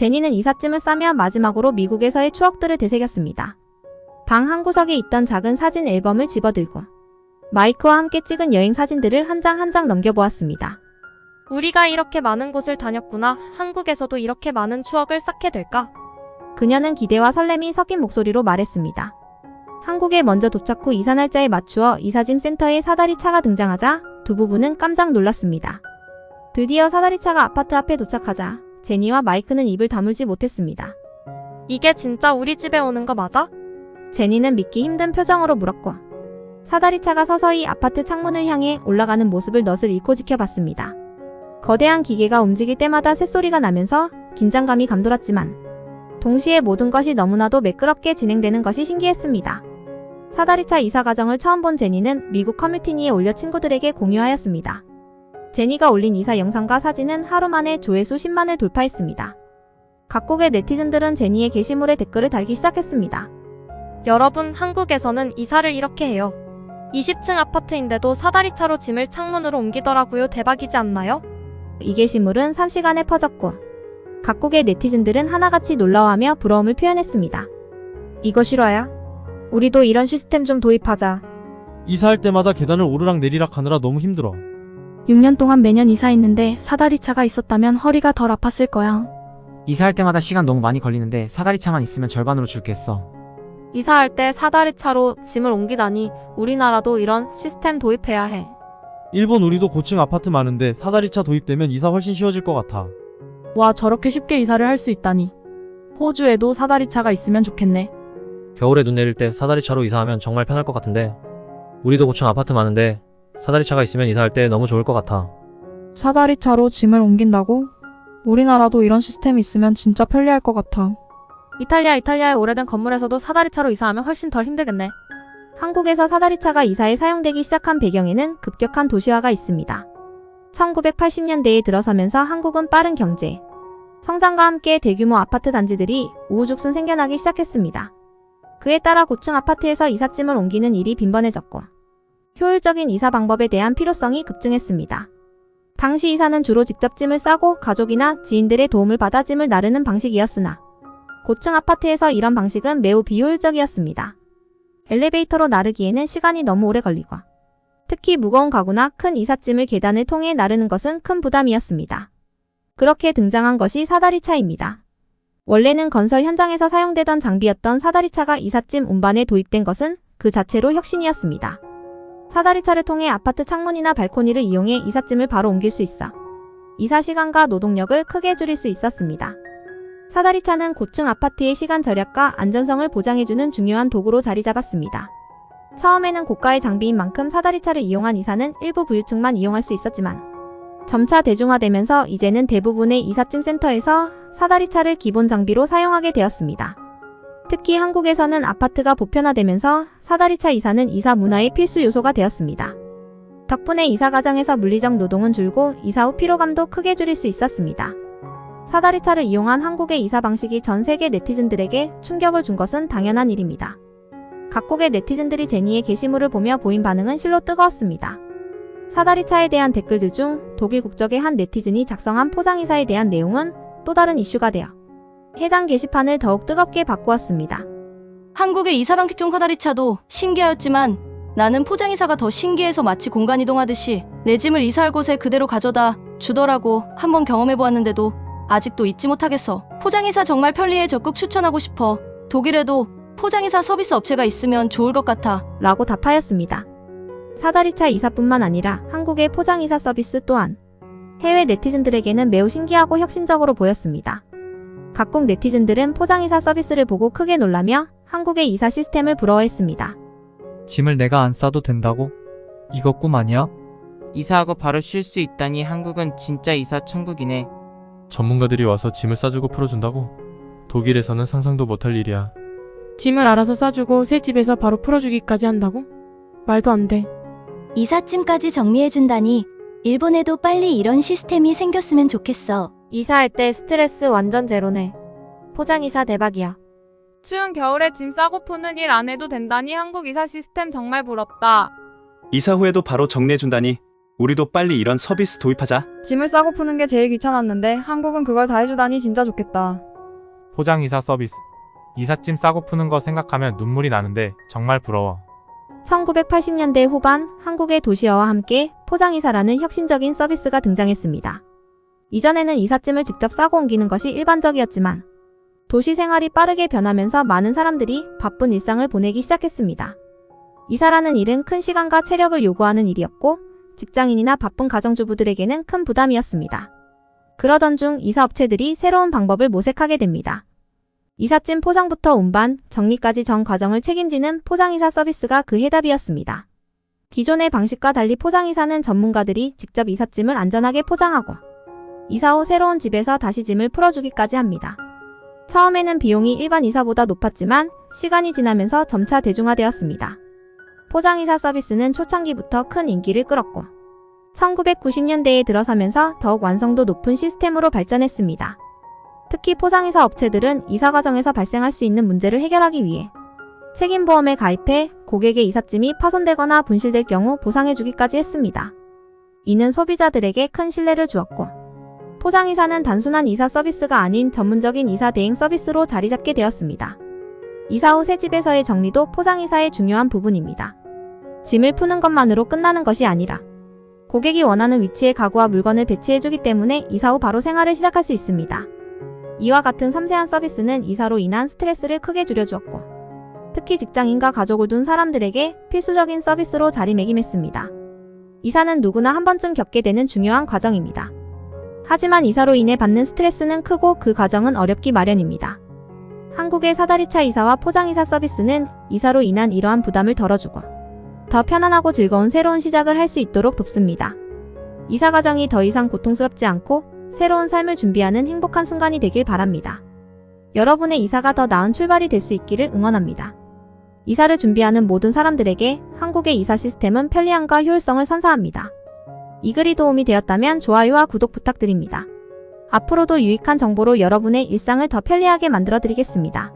제니는 이삿짐을 싸며 마지막으로 미국에서의 추억들을 되새겼습니다. 방 한 구석에 있던 작은 사진 앨범을 집어들고 마이크와 함께 찍은 여행 사진들을 한 장 한 장 넘겨보았습니다. 우리가 이렇게 많은 곳을 다녔구나. 한국에서도 이렇게 많은 추억을 쌓게 될까? 그녀는 기대와 설렘이 섞인 목소리로 말했습니다. 한국에 먼저 도착 후 이사 날짜에 맞추어 이삿짐 센터에 사다리 차가 등장하자 두 부부는 깜짝 놀랐습니다. 드디어 사다리 차가 아파트 앞에 도착하자 제니와 마이크는 입을 다물지 못했습니다. 이게 진짜 우리 집에 오는 거 맞아? 제니는 믿기 힘든 표정으로 물었고 사다리차가 서서히 아파트 창문을 향해 올라가는 모습을 넋을 잃고 지켜봤습니다. 거대한 기계가 움직일 때마다 쇳소리가 나면서 긴장감이 감돌았지만 동시에 모든 것이 너무나도 매끄럽게 진행되는 것이 신기했습니다. 사다리차 이사 과정을 처음 본 제니는 미국 커뮤니티에 올려 친구들에게 공유하였습니다. 제니가 올린 이사 영상과 사진은 하루 만에 조회수 10만을 돌파했습니다. 각국의 네티즌들은 제니의 게시물에 댓글을 달기 시작했습니다. 여러분, 한국에서는 이사를 이렇게 해요. 20층 아파트인데도 사다리차로 짐을 창문으로 옮기더라고요. 대박이지 않나요? 이 게시물은 3시간에 퍼졌고 각국의 네티즌들은 하나같이 놀라워하며 부러움을 표현했습니다. 이거 실화야? 우리도 이런 시스템 좀 도입하자. 이사할 때마다 계단을 오르락 내리락 하느라 너무 힘들어. 6년 동안 매년 이사했는데 사다리차가 있었다면 허리가 덜 아팠을 거야. 이사할 때마다 시간 너무 많이 걸리는데 사다리차만 있으면 절반으로 줄겠어. 이사할 때 사다리차로 짐을 옮기다니 우리나라도 이런 시스템 도입해야 해. 일본 우리도 고층 아파트 많은데 사다리차 도입되면 이사 훨씬 쉬워질 것 같아. 와, 저렇게 쉽게 이사를 할 수 있다니. 호주에도 사다리차가 있으면 좋겠네. 겨울에 눈 내릴 때 사다리차로 이사하면 정말 편할 것 같은데 우리도 고층 아파트 많은데 사다리차가 있으면 이사할 때 너무 좋을 것 같아. 사다리차로 짐을 옮긴다고? 우리나라도 이런 시스템이 있으면 진짜 편리할 것 같아. 이탈리아의 오래된 건물에서도 사다리차로 이사하면 훨씬 덜 힘들겠네. 한국에서 사다리차가 이사에 사용되기 시작한 배경에는 급격한 도시화가 있습니다. 1980년대에 들어서면서 한국은 빠른 경제, 성장과 함께 대규모 아파트 단지들이 우후죽순 생겨나기 시작했습니다. 그에 따라 고층 아파트에서 이삿짐을 옮기는 일이 빈번해졌고 효율적인 이사 방법에 대한 필요성이 급증했습니다. 당시 이사는 주로 직접 짐을 싸고 가족이나 지인들의 도움을 받아 짐을 나르는 방식이었으나 고층 아파트에서 이런 방식은 매우 비효율적이었습니다. 엘리베이터로 나르기에는 시간이 너무 오래 걸리고 특히 무거운 가구나 큰 이삿짐을 계단을 통해 나르는 것은 큰 부담이었습니다. 그렇게 등장한 것이 사다리차입니다. 원래는 건설 현장에서 사용되던 장비였던 사다리차가 이삿짐 운반에 도입된 것은 그 자체로 혁신이었습니다. 사다리차를 통해 아파트 창문이나 발코니를 이용해 이삿짐을 바로 옮길 수 있어 이사 시간과 노동력을 크게 줄일 수 있었습니다. 사다리차는 고층 아파트의 시간 절약과 안전성을 보장해주는 중요한 도구로 자리 잡았습니다. 처음에는 고가의 장비인 만큼 사다리차를 이용한 이사는 일부 부유층만 이용할 수 있었지만 점차 대중화되면서 이제는 대부분의 이삿짐 센터에서 사다리차를 기본 장비로 사용하게 되었습니다. 특히 한국에서는 아파트가 보편화되면서 사다리차 이사는 이사 문화의 필수 요소가 되었습니다. 덕분에 이사 과정에서 물리적 노동은 줄고 이사 후 피로감도 크게 줄일 수 있었습니다. 사다리차를 이용한 한국의 이사 방식이 전 세계 네티즌들에게 충격을 준 것은 당연한 일입니다. 각국의 네티즌들이 제니의 게시물을 보며 보인 반응은 실로 뜨거웠습니다. 사다리차에 대한 댓글들 중 독일 국적의 한 네티즌이 작성한 포장이사에 대한 내용은 또 다른 이슈가 되어 해당 게시판을 더욱 뜨겁게 바꾸었습니다. 한국의 이사 방식 중 사다리차도 신기하였지만 나는 포장이사가 더 신기해서 마치 공간 이동하듯이 내 짐을 이사할 곳에 그대로 가져다 주더라고. 한번 경험해보았는데도 아직도 잊지 못하겠어. 포장이사 정말 편리해. 적극 추천하고 싶어. 독일에도 포장이사 서비스 업체가 있으면 좋을 것 같아. 라고 답하였습니다. 사다리차 이사뿐만 아니라 한국의 포장이사 서비스 또한 해외 네티즌들에게는 매우 신기하고 혁신적으로 보였습니다. 각국 네티즌들은 포장이사 서비스를 보고 크게 놀라며 한국의 이사 시스템을 부러워했습니다. 짐을 내가 안 싸도 된다고? 이거 꿈 아니야? 이사하고 바로 쉴 수 있다니 한국은 진짜 이사 천국이네. 전문가들이 와서 짐을 싸주고 풀어준다고? 독일에서는 상상도 못할 일이야. 짐을 알아서 싸주고 새 집에서 바로 풀어주기까지 한다고? 말도 안 돼. 이삿짐까지 정리해준다니 일본에도 빨리 이런 시스템이 생겼으면 좋겠어. 이사할 때 스트레스 완전 제로네. 포장이사 대박이야. 추운 겨울에 짐 싸고 푸는 일 안 해도 된다니 한국 이사 시스템 정말 부럽다. 이사 후에도 바로 정리해준다니 우리도 빨리 이런 서비스 도입하자. 짐을 싸고 푸는 게 제일 귀찮았는데 한국은 그걸 다 해주다니 진짜 좋겠다. 포장이사 서비스. 이삿짐 싸고 푸는 거 생각하면 눈물이 나는데 정말 부러워. 1980년대 후반 한국의 도시화와 함께 포장이사라는 혁신적인 서비스가 등장했습니다. 이전에는 이삿짐을 직접 싸고 옮기는 것이 일반적이었지만 도시 생활이 빠르게 변하면서 많은 사람들이 바쁜 일상을 보내기 시작했습니다. 이사라는 일은 큰 시간과 체력을 요구하는 일이었고 직장인이나 바쁜 가정주부들에게는 큰 부담이었습니다. 그러던 중 이사업체들이 새로운 방법을 모색하게 됩니다. 이삿짐 포장부터 운반, 정리까지 전 과정을 책임지는 포장이사 서비스가 그 해답이었습니다. 기존의 방식과 달리 포장이사는 전문가들이 직접 이삿짐을 안전하게 포장하고 이사 후 새로운 집에서 다시 짐을 풀어주기까지 합니다. 처음에는 비용이 일반 이사보다 높았지만 시간이 지나면서 점차 대중화되었습니다. 포장이사 서비스는 초창기부터 큰 인기를 끌었고 1990년대에 들어서면서 더욱 완성도 높은 시스템으로 발전했습니다. 특히 포장이사 업체들은 이사 과정에서 발생할 수 있는 문제를 해결하기 위해 책임보험에 가입해 고객의 이삿짐이 파손되거나 분실될 경우 보상해주기까지 했습니다. 이는 소비자들에게 큰 신뢰를 주었고 포장이사는 단순한 이사 서비스가 아닌 전문적인 이사 대행 서비스로 자리잡게 되었습니다. 이사 후 새 집에서의 정리도 포장이사의 중요한 부분입니다. 짐을 푸는 것만으로 끝나는 것이 아니라 고객이 원하는 위치에 가구와 물건을 배치해주기 때문에 이사 후 바로 생활을 시작할 수 있습니다. 이와 같은 섬세한 서비스는 이사로 인한 스트레스를 크게 줄여주었고 특히 직장인과 가족을 둔 사람들에게 필수적인 서비스로 자리매김했습니다. 이사는 누구나 한 번쯤 겪게 되는 중요한 과정입니다. 하지만 이사로 인해 받는 스트레스는 크고 그 과정은 어렵기 마련입니다. 한국의 사다리차 이사와 포장이사 서비스는 이사로 인한 이러한 부담을 덜어주고 더 편안하고 즐거운 새로운 시작을 할 수 있도록 돕습니다. 이사 과정이 더 이상 고통스럽지 않고 새로운 삶을 준비하는 행복한 순간이 되길 바랍니다. 여러분의 이사가 더 나은 출발이 될 수 있기를 응원합니다. 이사를 준비하는 모든 사람들에게 한국의 이사 시스템은 편리함과 효율성을 선사합니다. 이 글이 도움이 되었다면 좋아요와 구독 부탁드립니다. 앞으로도 유익한 정보로 여러분의 일상을 더 편리하게 만들어 드리겠습니다.